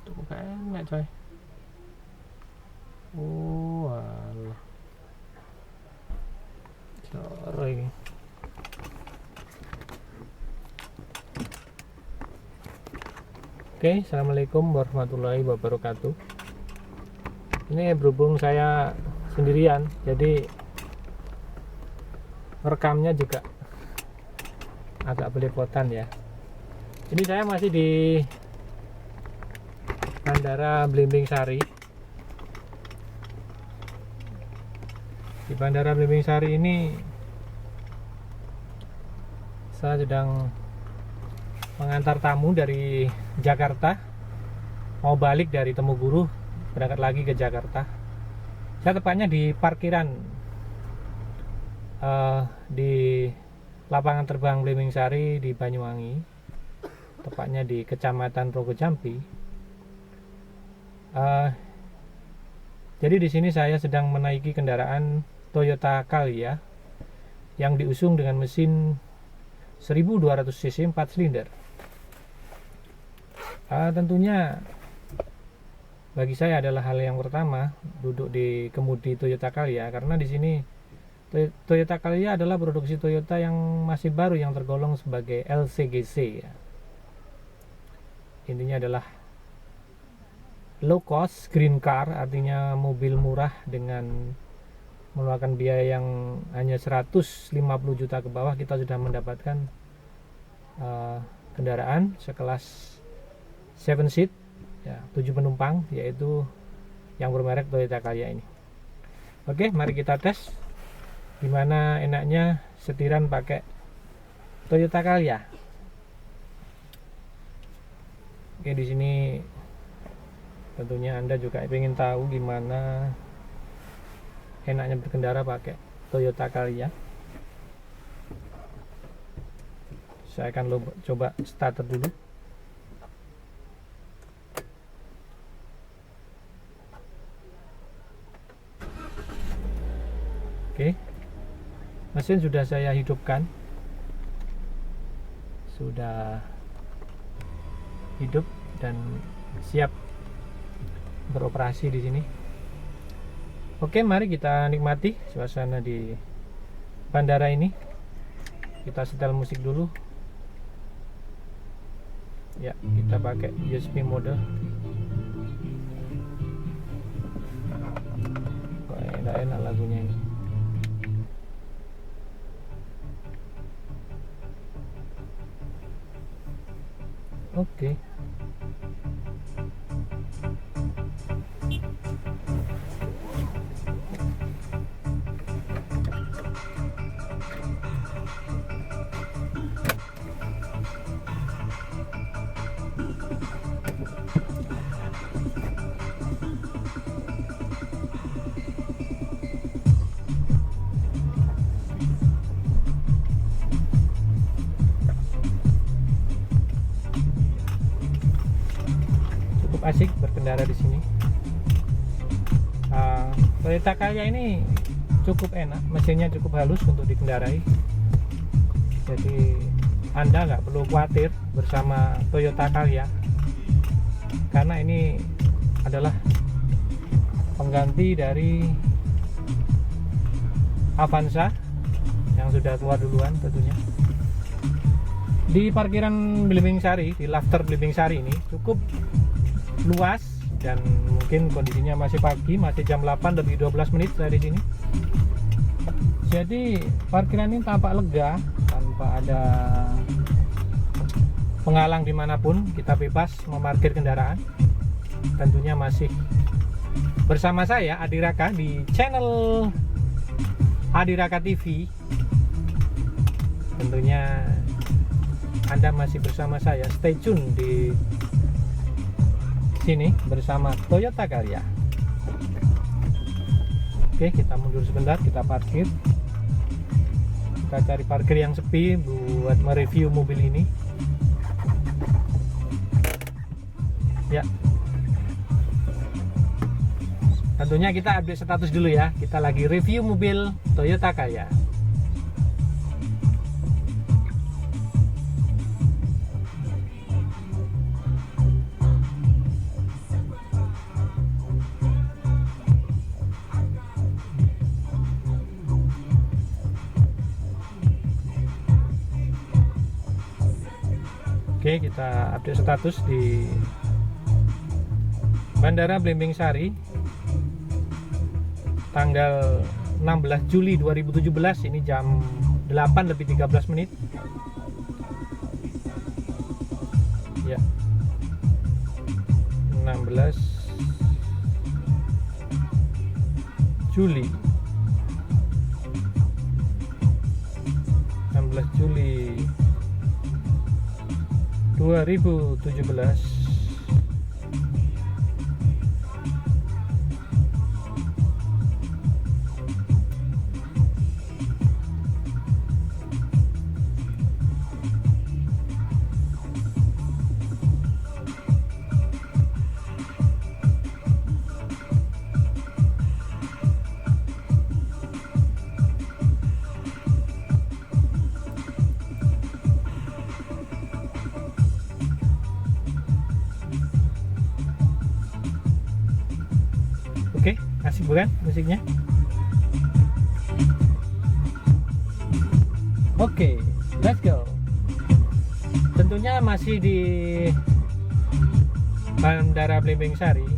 Tuh gak enak coy. Oh alah, sorry. Oke, assalamualaikum warahmatullahi wabarakatuh. Ini berhubung saya sendirian, jadi rekamnya juga agak belepotan ya. Ini saya masih di Bandara Belimbing Sari. Di Bandara Belimbing Sari ini saya sedang mengantar tamu dari Jakarta, mau balik dari Temuguru, berangkat lagi ke Jakarta. Saya tepatnya di parkiran di lapangan terbang Belimbing Sari di Banyuwangi, tepatnya di Kecamatan Rogo Jampi. Jadi di sini saya sedang menaiki kendaraan Toyota Calya yang diusung dengan mesin 1200 cc 4 silinder. Tentunya bagi saya adalah hal yang pertama duduk di kemudi Toyota Calya, karena di sini Toyota Calya adalah produksi Toyota yang masih baru yang tergolong sebagai LCGC ya. Intinya adalah low cost green car, artinya mobil murah dengan mengeluarkan biaya yang hanya 150 juta ke bawah kita sudah mendapatkan kendaraan sekelas 7 seat ya, 7 penumpang, yaitu yang bermerek Toyota Calya ini. Oke, mari kita tes gimana enaknya setiran pakai Toyota Calya. Oke, di sini tentunya Anda juga ingin tahu gimana enaknya berkendara pakai Toyota Calya. Saya akan coba starter dulu. Oke, mesin sudah saya hidupkan, sudah hidup dan siap beroperasi di sini. Oke, mari kita nikmati suasana di bandara ini. Kita setel musik dulu. Ya, kita pakai USB mode. Kok enak-enak lagunya ini. Oke. Asik berkendara di sini. Toyota Calya ini cukup enak, mesinnya cukup halus untuk dikendarai. Jadi Anda nggak perlu khawatir bersama Toyota Calya, karena ini adalah pengganti dari Avanza yang sudah keluar duluan tentunya. Di parkiran Belimbing Sari, di Lafter Belimbing Sari ini cukup luas dan mungkin kondisinya masih pagi, masih jam 8 lebih 12 menit saya di sini. Jadi parkiran ini tampak lega tanpa ada penghalang dimanapun. Kita bebas memarkir kendaraan. Tentunya masih bersama saya Adi Raka di channel Adi Raka TV. Tentunya Anda masih bersama saya. Stay tune di sini bersama Toyota Calya. Oke, kita mundur sebentar, kita parkir. Kita cari parkir yang sepi buat mereview mobil ini. Ya. Tentunya kita update status dulu ya. Kita lagi review mobil Toyota Calya. Oke, kita update status di Bandara Belimbing Sari tanggal 16 Juli 2017. Ini jam 8:13 menit. Ya, 16 Juli 2017. Oke, asik bukan musiknya? Oke, let's go. Tentunya masih di Bandara Belimbing Sari.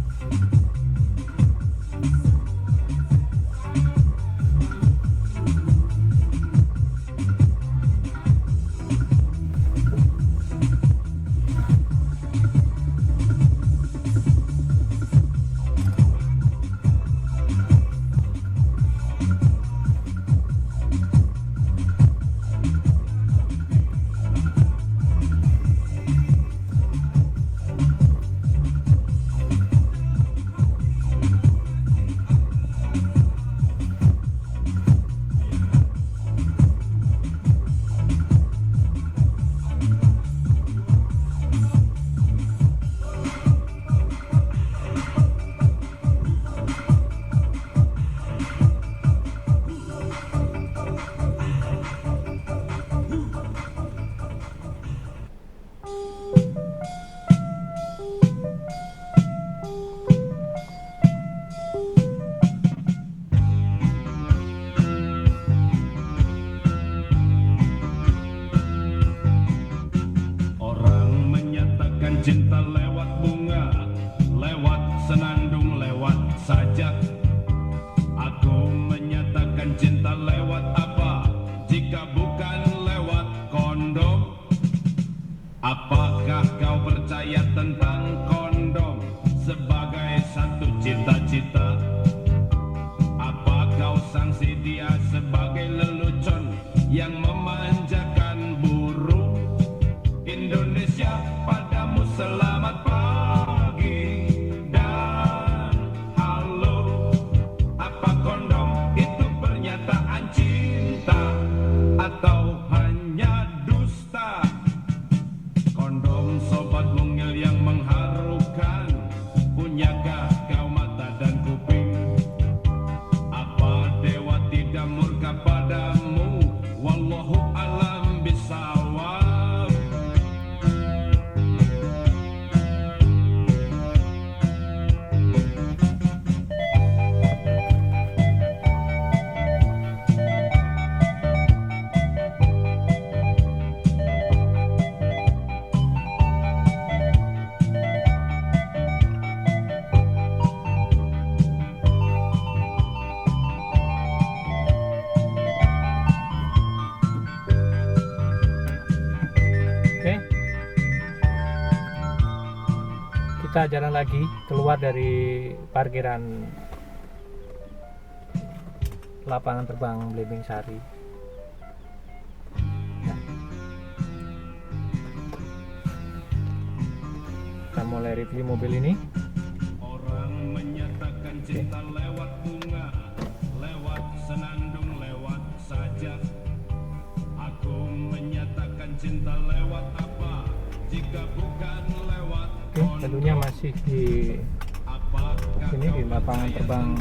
Cinta lewat bunga, lewat senandung, lewat sajak. Aku menyatakan cinta lewat apa, jika bukan lewat kondom? Apakah kau percaya tentang kondom sebagai satu cita-cita? Apa kau sangsi dia sebagai lelucon yang memanjakan burung? Indonesia, padamu selamat pagi dan halo. Apa kondom itu pernyataan cinta atau hanya dusta? Kondom sobat mungil yang mengharukan, punyakah kau mata dan kuping? Apa dewa tidak murka padamu? Wallahu alam bisawab. Kita jalan lagi keluar dari parkiran lapangan terbang Belimbing Sari. Nah, kita mulai review mobil ini. Orang menyatakan cinta lewat bunga, lewat senandung, lewat sajak. Aku menyatakan cinta lewat apa, jika bukan lewat Oke, tentunya masih di sini di lapangan terbang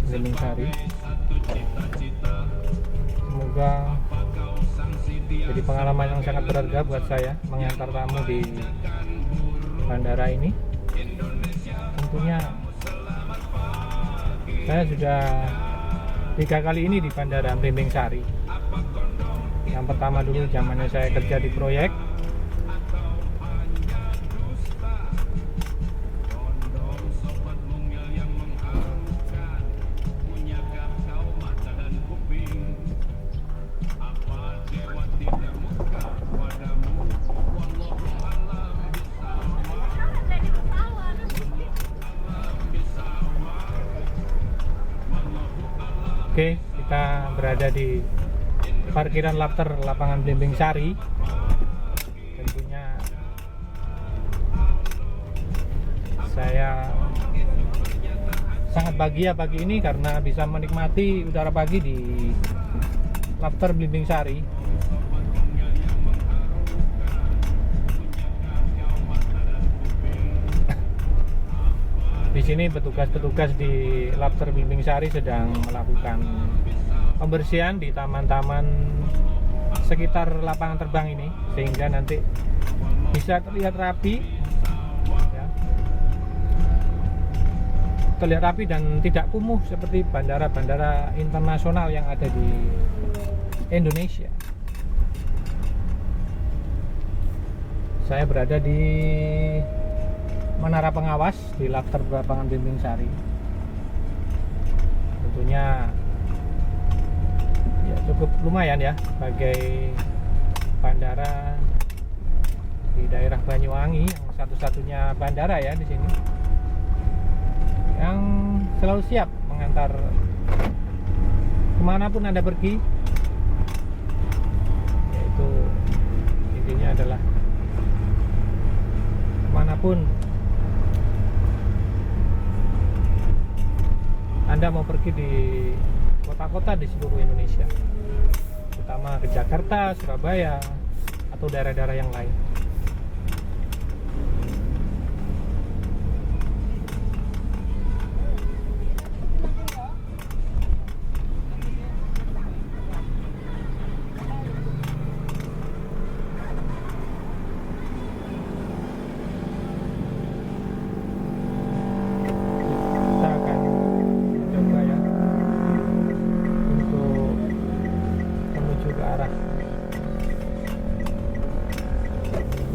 Belimbing Sari. Semoga jadi pengalaman yang sangat berharga buat saya mengantar tamu di bandara ini. Tentunya saya sudah 3 kali ini di Bandara Belimbing Sari. Yang pertama dulu zamannya saya kerja di proyek Oke, kita berada di parkiran Lafter lapangan Blimbing Sari. Tentunya saya sangat bahagia pagi ini karena bisa menikmati udara pagi di Lafter Blimbing Sari. Di sini petugas-petugas di Lafter Blimbing Sari sedang melakukan pembersihan di taman-taman sekitar lapangan terbang ini sehingga nanti bisa terlihat rapi, ya. Terlihat rapi dan tidak kumuh seperti bandara-bandara internasional yang ada di Indonesia. Saya berada di menara pengawas di Lafter lapangan Blimbing Sari. Tentunya ya cukup lumayan ya sebagai bandara di daerah Banyuwangi yang satu-satunya bandara ya di sini yang selalu siap mengantar kemanapun Anda pergi, yaitu intinya adalah kemanapun Anda mau pergi di kota-kota di seluruh Indonesia, terutama ke Jakarta, Surabaya, atau daerah-daerah yang lain.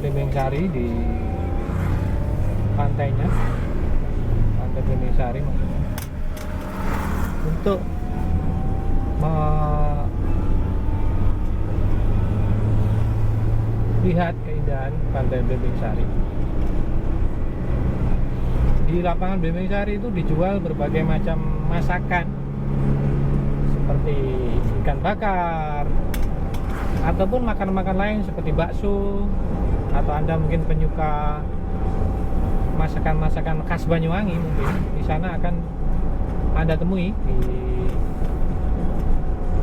Blimbing Sari di pantainya, pantai Blimbing Sari maksudnya, untuk melihat keindahan pantai Blimbing Sari. Di lapangan Blimbing Sari itu dijual berbagai macam masakan seperti ikan bakar ataupun makan-makan lain seperti bakso, atau Anda mungkin penyuka masakan-masakan khas Banyuwangi, mungkin di sana akan Anda temui di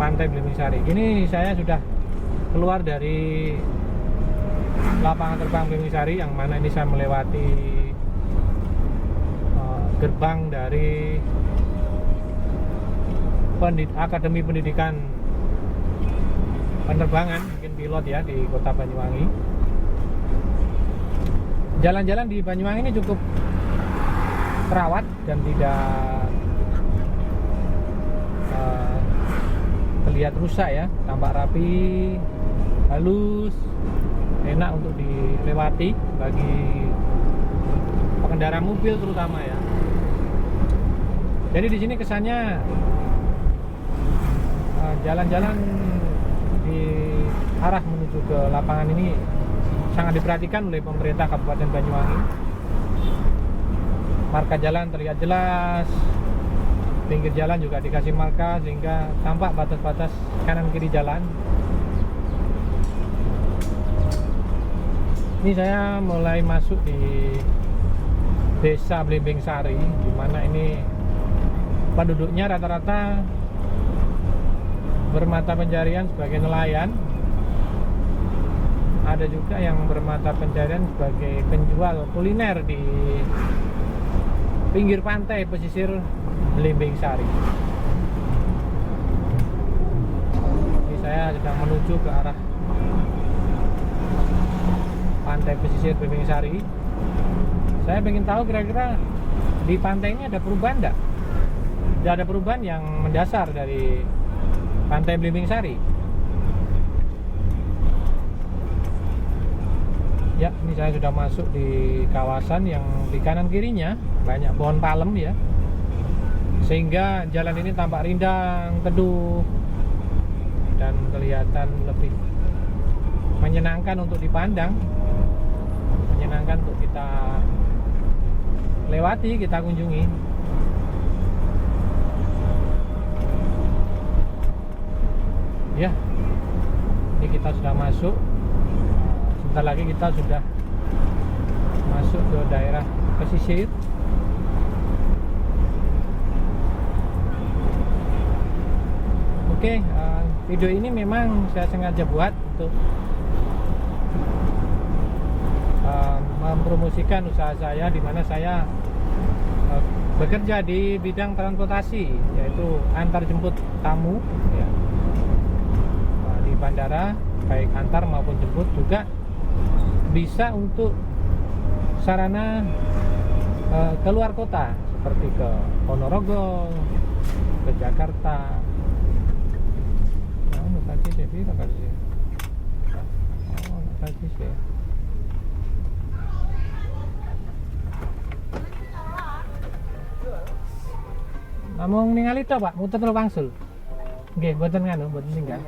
pantai Blimbing Sari. Ini saya sudah keluar dari lapangan terbang Blimbing Sari, yang mana ini saya melewati gerbang dari Akademi Pendidikan Penerbangan, mungkin pilot ya, di kota Banyuwangi. Jalan-jalan di Banyuwangi ini cukup terawat dan tidak terlihat rusak ya, tampak rapi, halus, enak untuk dilewati bagi pengendara mobil terutama ya. Jadi di sini kesannya jalan-jalan di arah menuju ke lapangan ini sangat diperhatikan oleh pemerintah Kabupaten Banyuwangi. Marka jalan terlihat jelas, pinggir jalan juga dikasih marka sehingga tampak batas-batas kanan kiri jalan. Ini saya mulai masuk di Desa Blimbing Sari, di mana ini penduduknya rata-rata bermata pencarian sebagai nelayan. Ada juga yang bermata pencarian sebagai penjual kuliner di pinggir pantai pesisir Blimbing Sari. Ini saya sedang menuju ke arah pantai pesisir Blimbing Sari. Saya ingin tahu kira-kira di pantai ini ada perubahan enggak? Tidak ada perubahan yang mendasar dari pantai Blimbing Sari. Ya, ini saya sudah masuk di kawasan yang di kanan kirinya banyak pohon palem ya, sehingga jalan ini tampak rindang, teduh, dan kelihatan lebih menyenangkan untuk dipandang, menyenangkan untuk kita lewati, kita kunjungi. Ya, ini kita sudah masuk. Sebentar lagi kita sudah masuk ke daerah pesisir. Oke, video ini memang saya sengaja buat untuk mempromosikan usaha saya, di mana saya bekerja di bidang transportasi, yaitu antar jemput tamu ya, di bandara, baik antar maupun jemput, juga bisa untuk sarana keluar kota seperti ke Ponorogo, ke Jakarta. Namung ningali to, Pak, muter terus wangsul. Nggih, mboten nganu, mboten tinggal.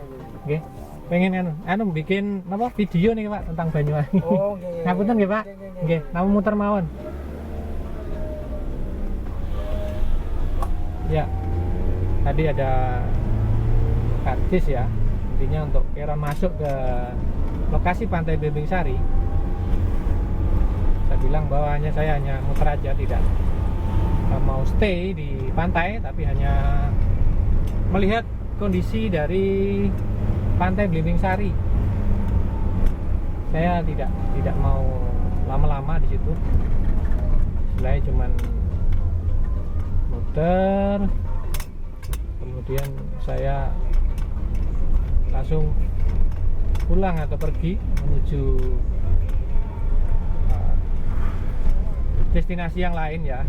Nggih. Pengen bikin apa video nih, Pak, tentang Banyuwangi. Oh, nggih. Ngapunten nggih, Pak. Nggih, namung muter mawon. Ya. Tadi ada karcis ya. Intinya untuk kira masuk ke lokasi Pantai Belimbing Sari. Saya bilang bahwa saya hanya muter aja, tidak mau stay di pantai, tapi hanya melihat kondisi dari Pantai Belimbing Sari. Saya tidak mau lama-lama di situ. Selain cuman muter, kemudian saya langsung pulang atau pergi menuju destinasi yang lain ya.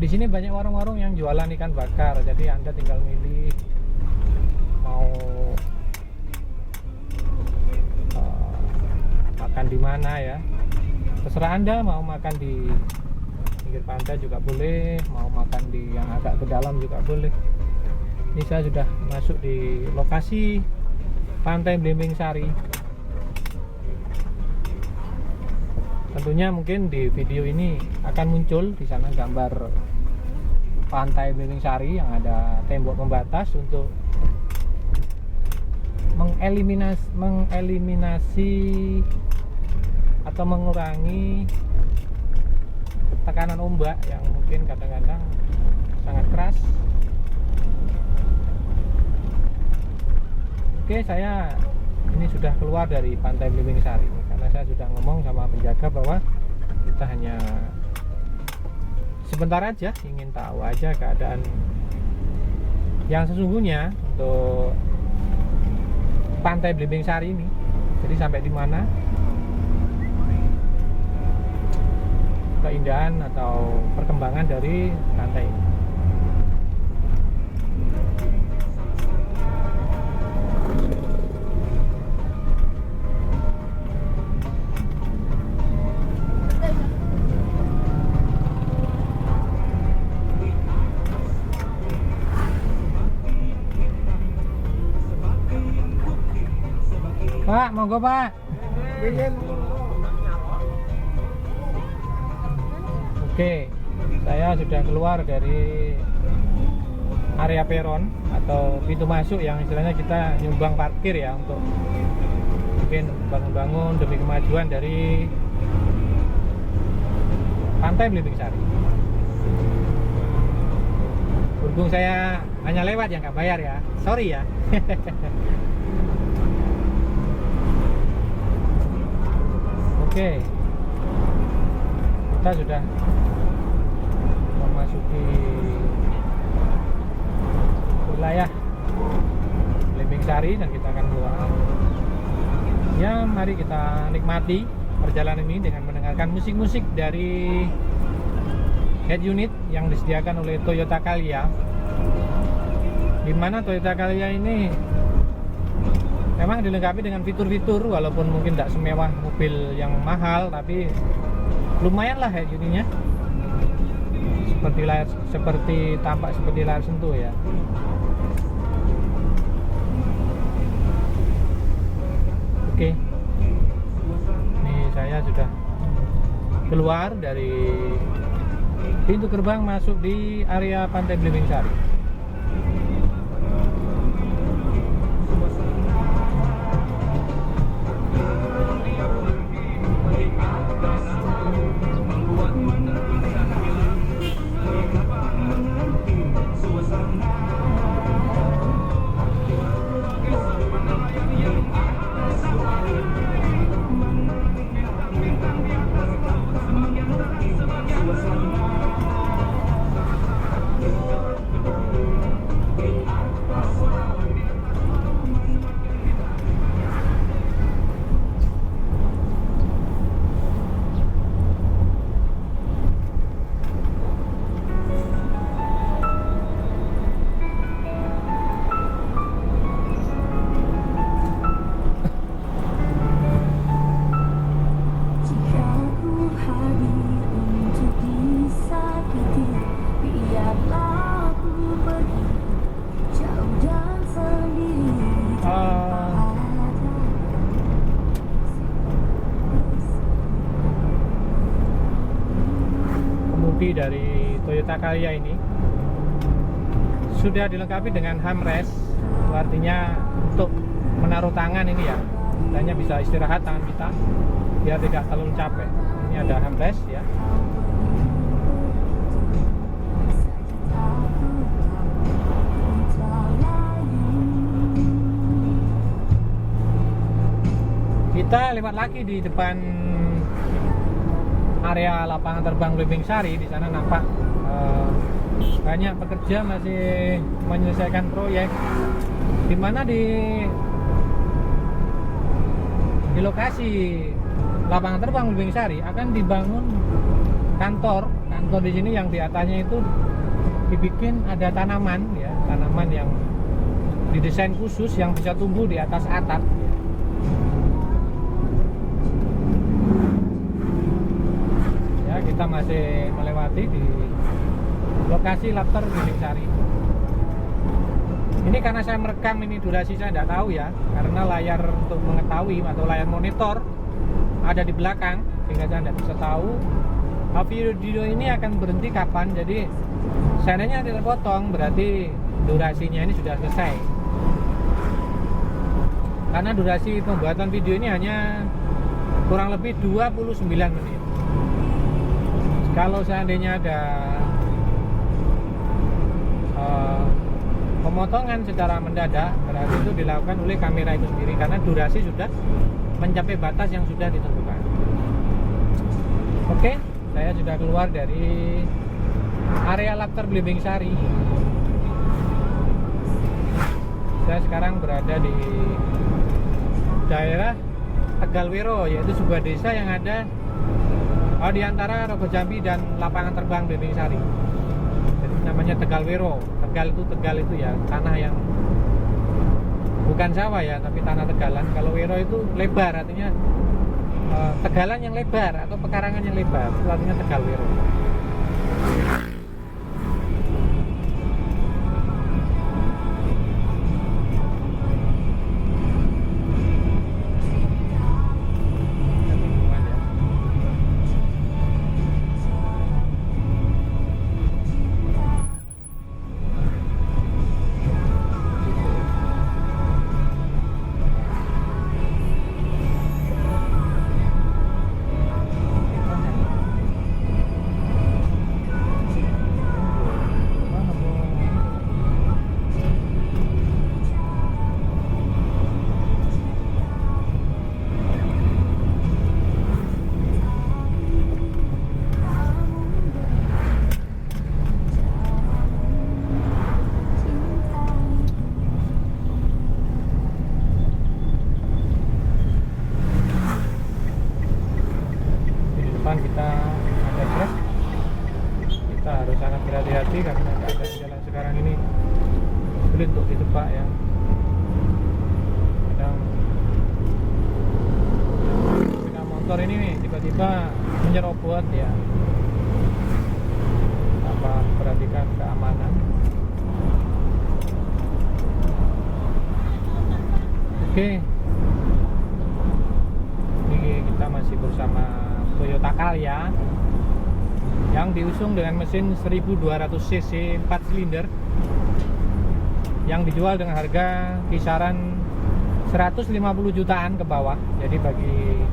Di sini banyak warung-warung yang jualan ikan bakar, jadi Anda tinggal milih mau makan di mana ya. Terserah Anda, mau makan di pinggir pantai juga boleh, mau makan di yang agak ke dalam juga boleh. Ini saya sudah masuk di lokasi Pantai Belimbing Sari. Tentunya mungkin di video ini akan muncul di sana gambar Pantai Belimbing Sari yang ada tembok pembatas untuk mengeliminasi atau mengurangi tekanan ombak yang mungkin kadang-kadang sangat keras. Oke, saya ini sudah keluar dari Pantai Belimbing Sari karena saya sudah ngomong sama penjaga bahwa kita hanya sebentar aja ingin tahu aja keadaan yang sesungguhnya untuk Pantai Belimbing Sari ini. Jadi sampai di mana keindahan atau perkembangan dari pantai ini. Pak, monggo Pak. Oke, saya sudah keluar dari area peron atau pintu masuk yang istilahnya kita nyumbang parkir ya, untuk mungkin bangun-bangun demi kemajuan dari Pantai Belimbing Sari. Berhubung saya hanya lewat yang nggak bayar ya, sorry ya. Oke, kita sudah memasuki wilayah Belimbing Sari dan kita akan keluar. Ya, mari kita nikmati perjalanan ini dengan mendengarkan musik-musik dari head unit yang disediakan oleh Toyota Calya. Di mana Toyota Calya ini memang dilengkapi dengan fitur-fitur, walaupun mungkin tidak semewah mobil yang mahal, tapi lumayan lah head unitnya. Tampak seperti layar sentuh ya. Oke, ini saya sudah keluar dari pintu gerbang masuk di area Pantai Belimbing Sari. bodi dari Toyota Calya ini sudah dilengkapi dengan armrest, itu artinya untuk menaruh tangan ini ya, hanya bisa istirahat tangan kita biar tidak terlalu capek. Ini ada armrest ya. Kita lewat lagi di depan area lapangan terbang Belimbing Sari. Di sana nampak banyak pekerja masih menyelesaikan proyek, di mana di lokasi lapangan terbang Belimbing Sari akan dibangun kantor di sini yang di atasnya itu dibikin ada tanaman ya, tanaman yang didesain khusus yang bisa tumbuh di atas atap ya. Ya, kita masih melewati di lokasi Lafter Belimbing Sari. Ini karena saya merekam ini durasi saya tidak tahu ya, karena layar untuk mengetahui atau layar monitor ada di belakang sehingga saya tidak bisa tahu video ini akan berhenti kapan. Jadi seandainya tidak potong berarti durasinya ini sudah selesai, karena durasi pembuatan video ini hanya kurang lebih 29 menit. Kalau seandainya ada pemotongan secara mendadak berarti itu dilakukan oleh kamera itu sendiri, karena durasi sudah mencapai batas yang sudah ditentukan. Oke, saya sudah keluar dari area Lafter Belimbing Sari. Saya sekarang berada di daerah Tegalwero, yaitu sebuah desa yang ada di antara Rogo Jambi dan lapangan terbang Belimbing Sari. Jadi namanya Tegalwero. Tegal itu ya tanah yang bukan sawah ya, tapi tanah tegalan. Kalau wero itu lebar, artinya tegalan yang lebar atau pekarangan yang lebar, itu artinya Tegalwero. Kita ada truk, kita harus sangat berhati-hati karena keadaan jalan sekarang ini sulit untuk ditebak ya. Kadang sepeda motor ini nih tiba-tiba menyerobot ya, tanpa perhatikan keamanan. Oke, ini kita masih bersama Toyota Calya yang diusung dengan mesin 1200 cc 4 silinder yang dijual dengan harga kisaran 150 jutaan ke bawah. Jadi bagi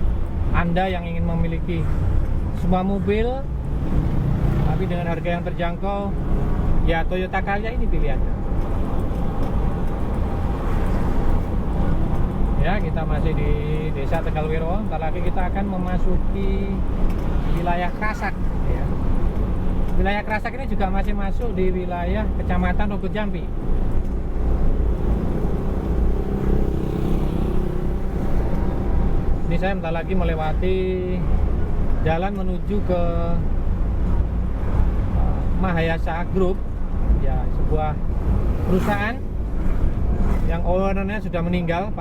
Anda yang ingin memiliki sebuah mobil tapi dengan harga yang terjangkau, ya Toyota Calya ini pilihannya. Ya, kita masih di desa Tegalwero. Ntar lagi kita akan memasuki wilayah Krasak ya. Wilayah Krasak ini juga masih masuk di wilayah Kecamatan Rogo Jambi. Ini saya bentar lagi melewati jalan menuju ke Mahayasa Group ya, sebuah perusahaan yang ownernya sudah meninggal,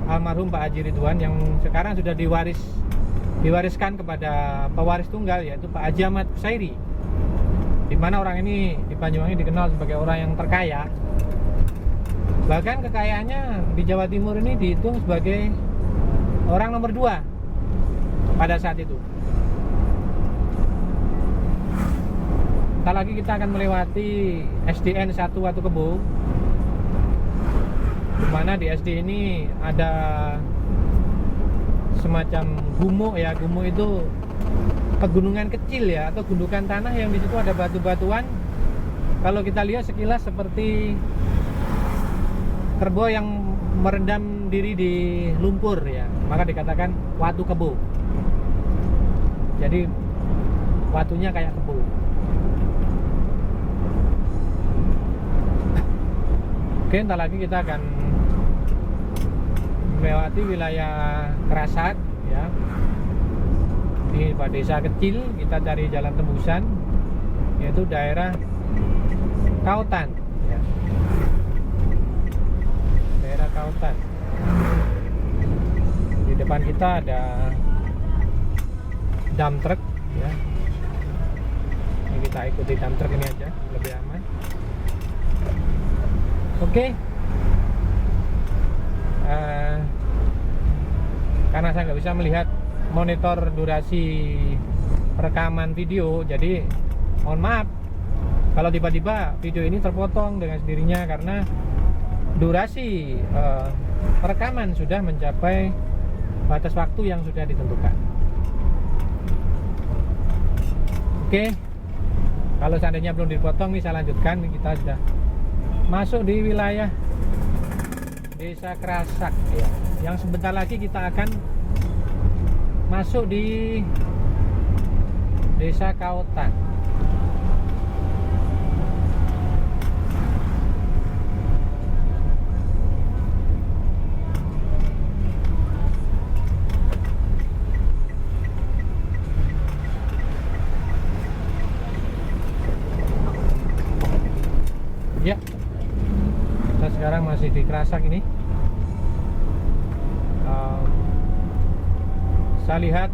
almarhum Pak Haji Ridwan, yang sekarang sudah diwariskan kepada pewaris tunggal, yaitu Pak Haji Ahmad Kusairi, di mana orang ini di Banyuwangi dikenal sebagai orang yang terkaya. Bahkan kekayaannya di Jawa Timur ini dihitung sebagai orang nomor 2 pada saat itu. Ntar lagi kita akan melewati SDN 1 Watu Kebo, dimana di SD ini ada semacam gumuk ya. Gumuk itu pegunungan kecil ya, atau gundukan tanah yang di situ ada batu-batuan. Kalau kita lihat sekilas seperti kerbau yang merendam diri di lumpur ya, maka dikatakan Watu Kebo. Jadi watunya kayak kebo. Oke, ntar lagi kita akan melewati wilayah Kerasak ya. Ini Pak desa kecil, kita cari jalan tembusan, yaitu daerah Kautan ya. Daerah Kautan. Di depan kita ada dump truck ya. Ini kita ikuti dump truck ini aja, lebih aman. Oke. Karena saya nggak bisa melihat monitor durasi rekaman video, jadi mohon maaf kalau tiba-tiba video ini terpotong dengan sendirinya, karena durasi rekaman sudah mencapai batas waktu yang sudah ditentukan. Oke, kalau seandainya belum dipotong nih, saya lanjutkan. Kita sudah masuk di wilayah Desa Kerasak ya. Yang sebentar lagi kita akan masuk di Desa Kautan. Ya, kita sekarang masih di Kerasak ini. Saya lihat